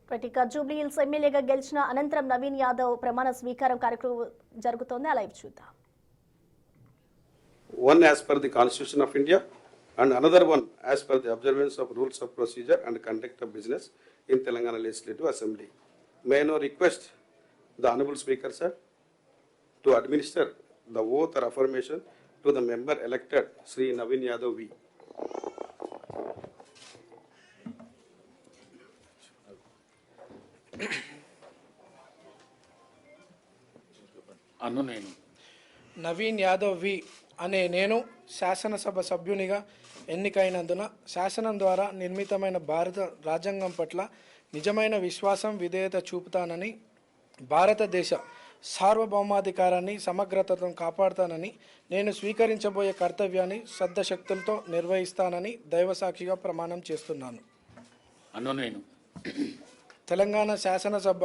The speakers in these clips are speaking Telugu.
ఇక జూబ్లీ హిల్స్ ఎమ్మెల్యేగా గెలిచిన అనంతరం నవీన్ యాదవ్ ప్రమాణ స్వీకారం కార్యక్రమం జరుగుతోంది. ఆ లైవ్ చూద్దాం. One as per the Constitution of India and another one as per the observance of rules of procedure and conduct of business in Telangana Legislative Assembly. May I now request the Honorable Speaker, sir, to administer the oath or affirmation to the member elected, Sri Naveen Yadav V. Naveen Yadav V అనే నేను శాసనసభ సభ్యునిగా ఎన్నికైనందున శాసనం ద్వారా నిర్మితమైన భారత రాజ్యాంగం పట్ల నిజమైన విశ్వాసం విధేయత చూపుతానని, భారతదేశ సార్వభౌమాధికారాన్ని సమగ్రతను కాపాడుతానని, నేను స్వీకరించబోయే కర్తవ్యాన్ని శ్రద్ధశక్తులతో నిర్వహిస్తానని దైవసాక్షిగా ప్రమాణం చేస్తున్నాను. నేను తెలంగాణ శాసనసభ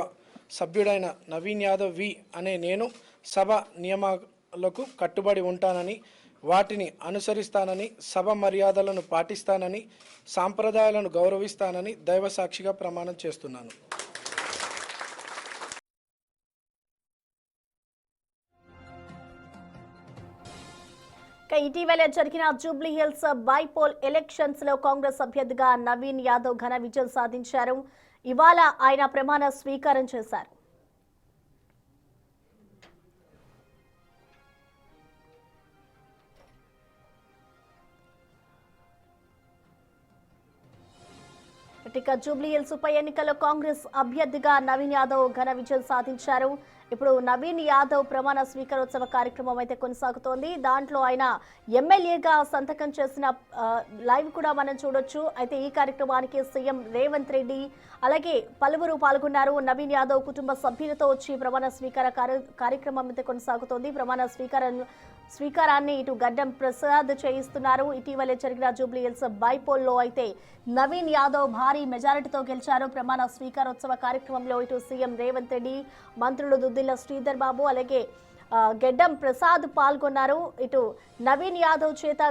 సభ్యుడైన నవీన్ యాదవ్ వి అనే నేను సభ నియమాలకు కట్టుబడి ఉంటానని, వాటిని అనుసరిస్తానని, సభ మర్యాదలను పాటిస్తానని, సాంప్రదాయాలను గౌరవిస్తానని దైవసాక్షిగా ప్రమాణం చేస్తున్నాను. ఇటీవల జరిగిన జూబ్లీ హిల్స్ బైపోల్ ఎలక్షన్స్ లో కాంగ్రెస్ అభ్యర్థిగా నవీన్ యాదవ్ ఘన విజయం సాధించారు. ఇవాళ ఆయన ప్రమాణ స్వీకారం చేశారు. ఇక జూబ్లీ హిల్స్ ఉప ఎన్నికల్లో కాంగ్రెస్ అభ్యర్థిగా నవీన్ యాదవ్ ఘన విజయం సాధించారు. ఇప్పుడు నవీన్ యాదవ్ ప్రమాణ స్వీకారోత్సవ కార్యక్రమం అయితే కొనసాగుతోంది. దాంట్లో ఆయన ఎమ్మెల్యేగా సంతకం చేసిన లైవ్ కూడా మనం చూడొచ్చు. అయితే ఈ కార్యక్రమానికి సీఎం రేవంత్ రెడ్డి అలాగే పలువురు పాల్గొన్నారు. నవీన్ యాదవ్ కుటుంబ సభ్యులతో వచ్చి ప్రమాణ స్వీకార కార్యక్రమం అయితే కొనసాగుతోంది. ప్రమాణ స్వీకారాన్ని ఇటు గడ్డం ప్రసాద్ చేయిస్తున్నారు. ఇటీవలే జరిగిన జూబ్లీ హిల్స్ బైపోల్లో అయితే నవీన్ యాదవ్ భారీ మెజారిటీతో గెలిచారు. ప్రమాణ స్వీకారోత్సవ కార్యక్రమంలో ఇటు సీఎం రేవంత్ రెడ్డి, మంత్రులు దుద్దిల్ల శ్రీధర్ బాబు అలాగే గడ్డం ప్రసాద్ పాల్గొన్నారు. ఇటు నవీన్ యాదవ్ చేత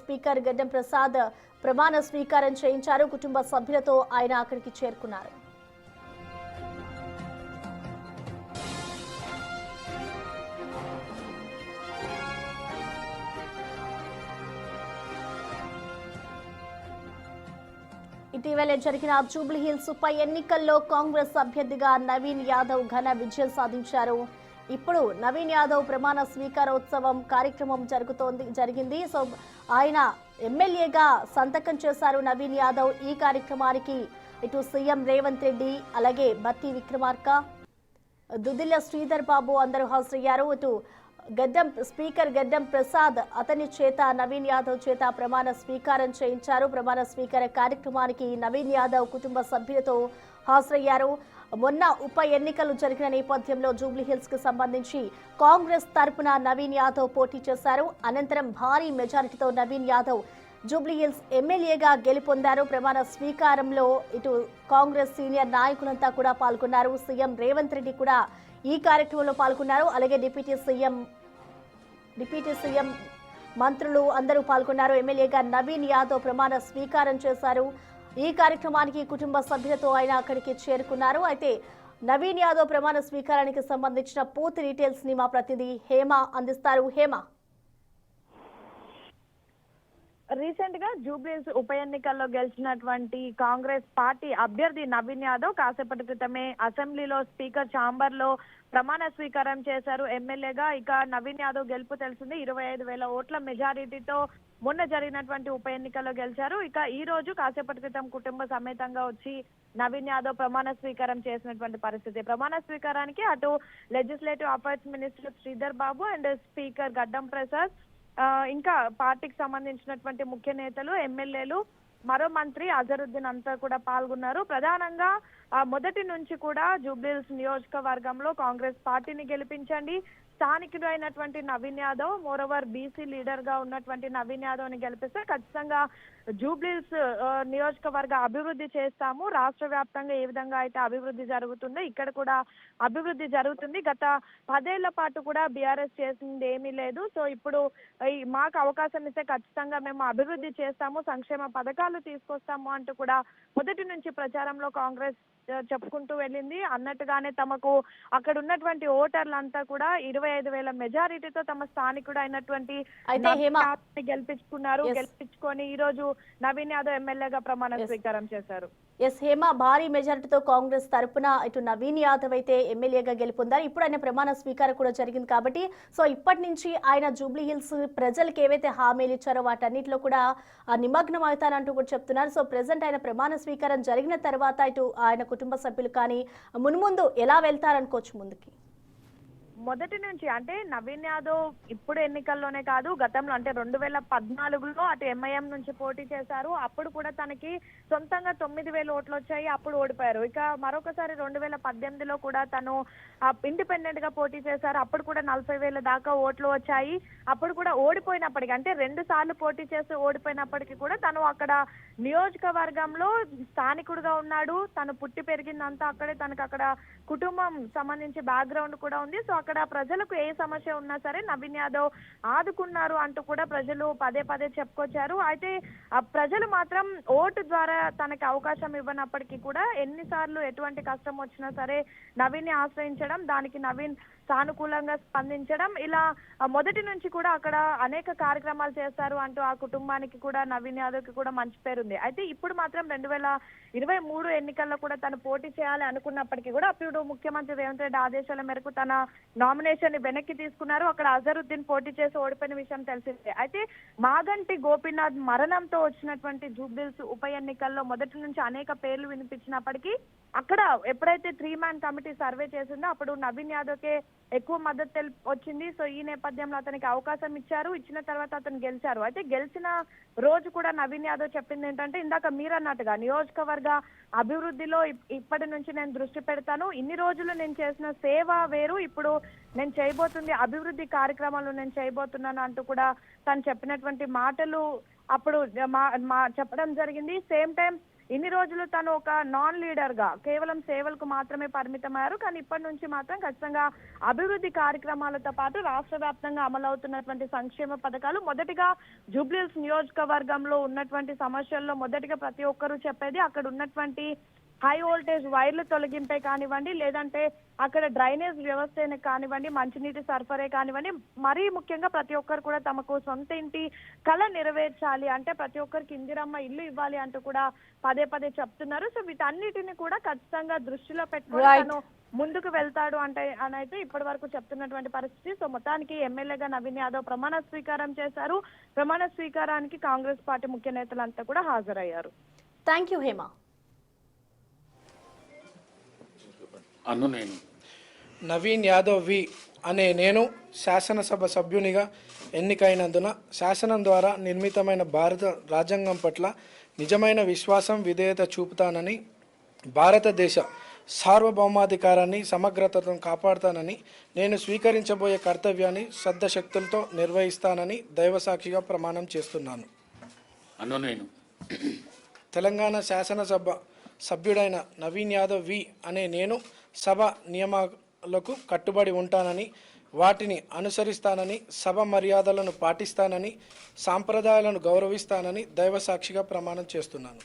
స్పీకర్ గడ్డం ప్రసాద్ ప్రమాణ స్వీకారం చేయించారు. కుటుంబ సభ్యులతో ఆయన అక్కడికి చేరుకున్నారు. ఇటీవలే జరిగిన జూబ్లీ హిల్స్ ఉప ఎన్నికల్లో కాంగ్రెస్ అభ్యర్థిగా నవీన్ యాదవ్ ఘన విజయం సాధించారు. ఇప్పుడు నవీన్ యాదవ్ ప్రమాణ స్వీకారోత్సవం కార్యక్రమం జరిగింది. సో ఆయన ఎమ్మెల్యేగా సంతకం చేశారు నవీన్ యాదవ్. ఈ కార్యక్రమానికి ఇటు సీఎం రేవంత్ రెడ్డి అలాగే బత్తి విక్రమార్క, దుద్దిల్ల శ్రీధర్ బాబు అందరూ హాజరయ్యారు. ఇటు స్పీకర్ గడ్డం ప్రసాద్ అతని చేత నవీన్ యాదవ్ చేత ప్రమాణ స్వీకారం చేయించారు. ప్రమాణ స్వీకార కార్యక్రమానికి నవీన్ యాదవ్ కుటుంబ సభ్యులతో హాజరయ్యారు. మొన్న ఉప ఎన్నికలు జరిగిన నేపథ్యంలో జూబ్లీ హిల్స్ కు సంబంధించి కాంగ్రెస్ తరపున నవీన్ యాదవ్ పోటీ చేశారు. అనంతరం భారీ మెజారిటీతో నవీన్ యాదవ్ జూబ్లీ హిల్స్ ఎమ్మెల్యేగా గెలుపొందారు. ప్రమాణ స్వీకారంలో ఇటు కాంగ్రెస్ సీనియర్ నాయకులంతా కూడా పాల్గొన్నారు. సీఎం రేవంత్ రెడ్డి కూడా ఈ కార్యక్రమంలో పాల్గొన్నారు. అలాగే డిప్యూటీ సీఎం మంత్రులు అందరూ పాల్గొన్నారు. ఎమ్మెల్యేగా నవీన్ యాదవ్ ప్రమాణ స్వీకారం చేశారు. ఈ కార్యక్రమానికి కుటుంబ సభ్యులతో ఆయన అక్కడికి చేరుకున్నారు. అయితే నవీన్ యాదవ్ ప్రమాణ స్వీకారానికి సంబంధించిన పూర్తి డీటెయిల్స్ ని మా ప్రతినిధి హేమ అందిస్తారు. హేమ, రీసెంట్ గా జూబ్లీ హిల్స్ ఉప ఎన్నికల్లో గెలిచినటువంటి కాంగ్రెస్ పార్టీ అభ్యర్థి నవీన్ యాదవ్ కాసేపటి క్రితమే అసెంబ్లీలో స్పీకర్ ఛాంబర్ లో ప్రమాణ స్వీకారం చేశారు ఎమ్మెల్యేగా. ఇక నవీన్ యాదవ్ గెలుపు తెలిసింది. 25,000 ఓట్ల మెజారిటీతో మొన్న జరిగినటువంటి ఉప ఎన్నికల్లో గెలిచారు. ఇక ఈ రోజు కాసేపటి క్రితం కుటుంబ సమేతంగా వచ్చి నవీన్ యాదవ్ ప్రమాణ స్వీకారం చేసినటువంటి పరిస్థితి. ప్రమాణ స్వీకారానికి అటు legislative affairs minister Sridhar Babu and speaker గడ్డం ప్రసాద్, ఇంకా పార్టీకి సంబంధించినటువంటి ముఖ్య నేతలు, ఎమ్మెల్యేలు, మరో మంత్రి అజరుద్దీన్ అంతా కూడా పాల్గొన్నారు. ప్రధానంగా మొదటి నుంచి కూడా జూబ్లీ హిల్స్ నియోజకవర్గంలో కాంగ్రెస్ పార్టీని గెలిపించండి, స్థానికుడు అయినటువంటి Naveen Yadav, moreover BC leader గా ఉన్నటువంటి నవీన్ యాదవ్ ని గెలిపిస్తే ఖచ్చితంగా జూబ్లీస్ నియోజకవర్గ అభివృద్ధి చేస్తాము, రాష్ట్ర వ్యాప్తంగా ఏ విధంగా అయితే అభివృద్ధి జరుగుతుందో ఇక్కడ కూడా అభివృద్ధి జరుగుతుంది. గత 10 ఏళ్ల పాటు కూడా బీఆర్ఎస్ చేసింది ఏమీ లేదు. సో ఇప్పుడు మాకు అవకాశం ఇస్తే ఖచ్చితంగా మేము అభివృద్ధి చేస్తాము, సంక్షేమ పథకాలు తీసుకొస్తాము అంటూ కూడా మొదటి నుంచి ప్రచారంలో కాంగ్రెస్ చెప్పుకుంటూ వెళ్ళింది. అన్నట్టుగానే తమకు అక్కడ ఉన్నటువంటి ఓటర్లంతా కూడా 25,000 మెజారిటీతో తమ స్థానికుడు అయినటువంటి గెలిపించుకున్నారు. గెలిపించుకొని ఈ రోజు నవీన్ యాదవ్ ఎమ్మెల్యేగా ప్రమాణ స్వీకారం చేశారు. ఎస్ హేమ, భారీ మెజారిటీతో కాంగ్రెస్ తరపున ఇటు నవీన్ యాదవ్ అయితే ఎమ్మెల్యేగా గెలుపొందారు. ఇప్పుడు ఆయన ప్రమాణ స్వీకారం కూడా జరిగింది కాబట్టి సో ఇప్పటి నుంచి ఆయన జూబ్లీ హిల్స్ ప్రజలకు ఏవైతే హామీలు ఇచ్చారో వాటన్నిటిలో కూడా నిమగ్నం అవుతానంటూ కూడా చెప్తున్నారు. సో ప్రెసెంట్ ఆయన ప్రమాణ స్వీకారం జరిగిన తర్వాత ఇటు ఆయన కుటుంబ సభ్యులు కానీ మున్ముందు ఎలా వెళ్తారనుకోవచ్చు ముందుకి? మొదటి నుంచి అంటే నవీన్ యాదవ్ ఇప్పుడు ఎన్నికల్లోనే కాదు, గతంలో అంటే 2014లో అటు ఎంఐఎం నుంచి పోటీ చేశారు. అప్పుడు కూడా తనకి సొంతంగా 9,000 ఓట్లు వచ్చాయి, అప్పుడు ఓడిపోయారు. ఇక మరొకసారి 2018లో కూడా తను ఇండిపెండెంట్ గా పోటీ చేశారు, అప్పుడు కూడా 40,000 దాకా ఓట్లు వచ్చాయి. అప్పుడు కూడా ఓడిపోయినప్పటికీ అంటే 2 సార్లు పోటీ చేసి ఓడిపోయినప్పటికీ కూడా తను అక్కడ నియోజకవర్గంలో స్థానికుడుగా ఉన్నాడు. తను పుట్టి పెరిగిందంతా అక్కడే, తనకు అక్కడ కుటుంబం సంబంధించి బ్యాక్గ్రౌండ్ కూడా ఉంది. సో అక్కడ ప్రజలకు ఏ సమస్య ఉన్నా సరే నవీన్ యాదవ్ ఆదుకున్నారు అంటూ కూడా ప్రజలు పదే పదే చెప్పుకొచ్చారు. అయితే ప్రజలు మాత్రం ఓటు ద్వారా తనకి అవకాశం ఇవ్వనప్పటికీ కూడా ఎన్నిసార్లు ఎటువంటి కష్టం వచ్చినా సరే నవీన్ ని ఆశ్రయించడం, దానికి నవీన్ సానుకూలంగా స్పందించడం, ఇలా మొదటి నుంచి కూడా అక్కడ అనేక కార్యక్రమాలు చేస్తారు అంటూ ఆ కుటుంబానికి కూడా నవీన్ యాదవ్ కి కూడా మంచి పేరుంది. అయితే ఇప్పుడు మాత్రం 2023 ఎన్నికల్లో కూడా తను పోటీ చేయాలి అనుకున్నప్పటికీ కూడా అప్పుడు ముఖ్యమంత్రి రేవంత్ రెడ్డి ఆదేశాల మేరకు తన నామినేషన్ ని వెనక్కి తీసుకున్నారు. అక్కడ అజరుద్దీన్ పోటీ చేసి ఓడిపోయిన విషయం తెలిసిందే. అయితే మాగంటి గోపీనాథ్ మరణంతో వచ్చినటువంటి జూబ్లీస్ ఉప ఎన్నికల్లో మొదటి నుంచి అనేక పేర్లు వినిపించినప్పటికీ అక్కడ ఎప్పుడైతే 3-man కమిటీ సర్వే చేసిందో అప్పుడు నవీన్ యాదవ్ కే ఎక్కువ మద్దతు వచ్చింది. సో ఈ నేపథ్యంలో అతనికి అవకాశం ఇచ్చారు, ఇచ్చిన తర్వాత అతను గెలిచారు. అయితే గెలిచిన రోజు కూడా నవీన్ యాదవ్ చెప్పింది ఏంటంటే ఇందాక మీరు అన్నట్టుగా నియోజకవర్గ అభివృద్ధిలో ఇప్పటి నుంచి నేను దృష్టి పెడతాను, ఇన్ని రోజులు నేను చేసిన సేవ వేరు, ఇప్పుడు నేను చేయబోతుంది అభివృద్ధి కార్యక్రమాలు నేను చేయబోతున్నాను అంటూ కూడా తను చెప్పినటువంటి మాటలు అప్పుడు చెప్పడం జరిగింది. సేమ్ టైం ఇన్ని రోజులు తను ఒక నాన్ లీడర్ గా కేవలం సేవలకు మాత్రమే పరిమితమయ్యారు, కానీ ఇప్పటి నుంచి మాత్రం ఖచ్చితంగా అభివృద్ధి కార్యక్రమాలతో పాటు రాష్ట్ర వ్యాప్తంగా అమలవుతున్నటువంటి సంక్షేమ పథకాలు, మొదటిగా జూబ్లీహిల్స్ నియోజకవర్గంలో ఉన్నటువంటి సమస్యల్లో మొదటిగా ప్రతి ఒక్కరూ చెప్పేది అక్కడ ఉన్నటువంటి హై వోల్టేజ్ వైర్లు తొలగింపే కానివ్వండి, లేదంటే అక్కడ డ్రైనేజ్ వ్యవస్థ కానివ్వండి, మంచినీటి సరఫరా కానివ్వండి, మరీ ముఖ్యంగా ప్రతి ఒక్కరు కూడా తమకు సొంత ఇంటి కళ నెరవేర్చాలి అంటే ప్రతి ఒక్కరికి ఇందిరమ్మ ఇల్లు ఇవ్వాలి అంటూ కూడా పదే పదే చెప్తున్నారు. సో వీటన్నిటిని కూడా ఖచ్చితంగా దృష్టిలో పెట్టుకుని తను ముందుకు వెళ్తాడు అని అయితే ఇప్పటి వరకు చెప్తున్నటువంటి పరిస్థితి. సో మొత్తానికి ఎమ్మెల్యేగా నవీన్ యాదవ్ ప్రమాణ స్వీకారం చేశారు. ప్రమాణ స్వీకారానికి కాంగ్రెస్ పార్టీ ముఖ్య నేతలంతా కూడా హాజరయ్యారు. Thank you Hema. Naveen Yadav V అనే నేను శాసనసభ సభ్యునిగా ఎన్నికైనందున శాసనం ద్వారా నిర్మితమైన భారత రాజ్యాంగం పట్ల నిజమైన విశ్వాసం, విధేయత చూపుతానని, భారతదేశ సార్వభౌమాధికారాన్ని, సమగ్రతను కాపాడుతానని, నేను స్వీకరించబోయే కర్తవ్యాన్ని శ్రద్ధశక్తులతో నిర్వహిస్తానని దైవసాక్షిగా ప్రమాణం చేస్తున్నాను. తెలంగాణ శాసనసభ సభ్యుడైన నవీన్ యాదవ్ వి అనే నేను సభ నియమాలకు కట్టుబడి ఉంటానని, వాటిని అనుసరిస్తానని, సభ మర్యాదలను పాటిస్తానని, సాంప్రదాయాలను గౌరవిస్తానని దైవసాక్షిగా ప్రమాణం చేస్తున్నాను.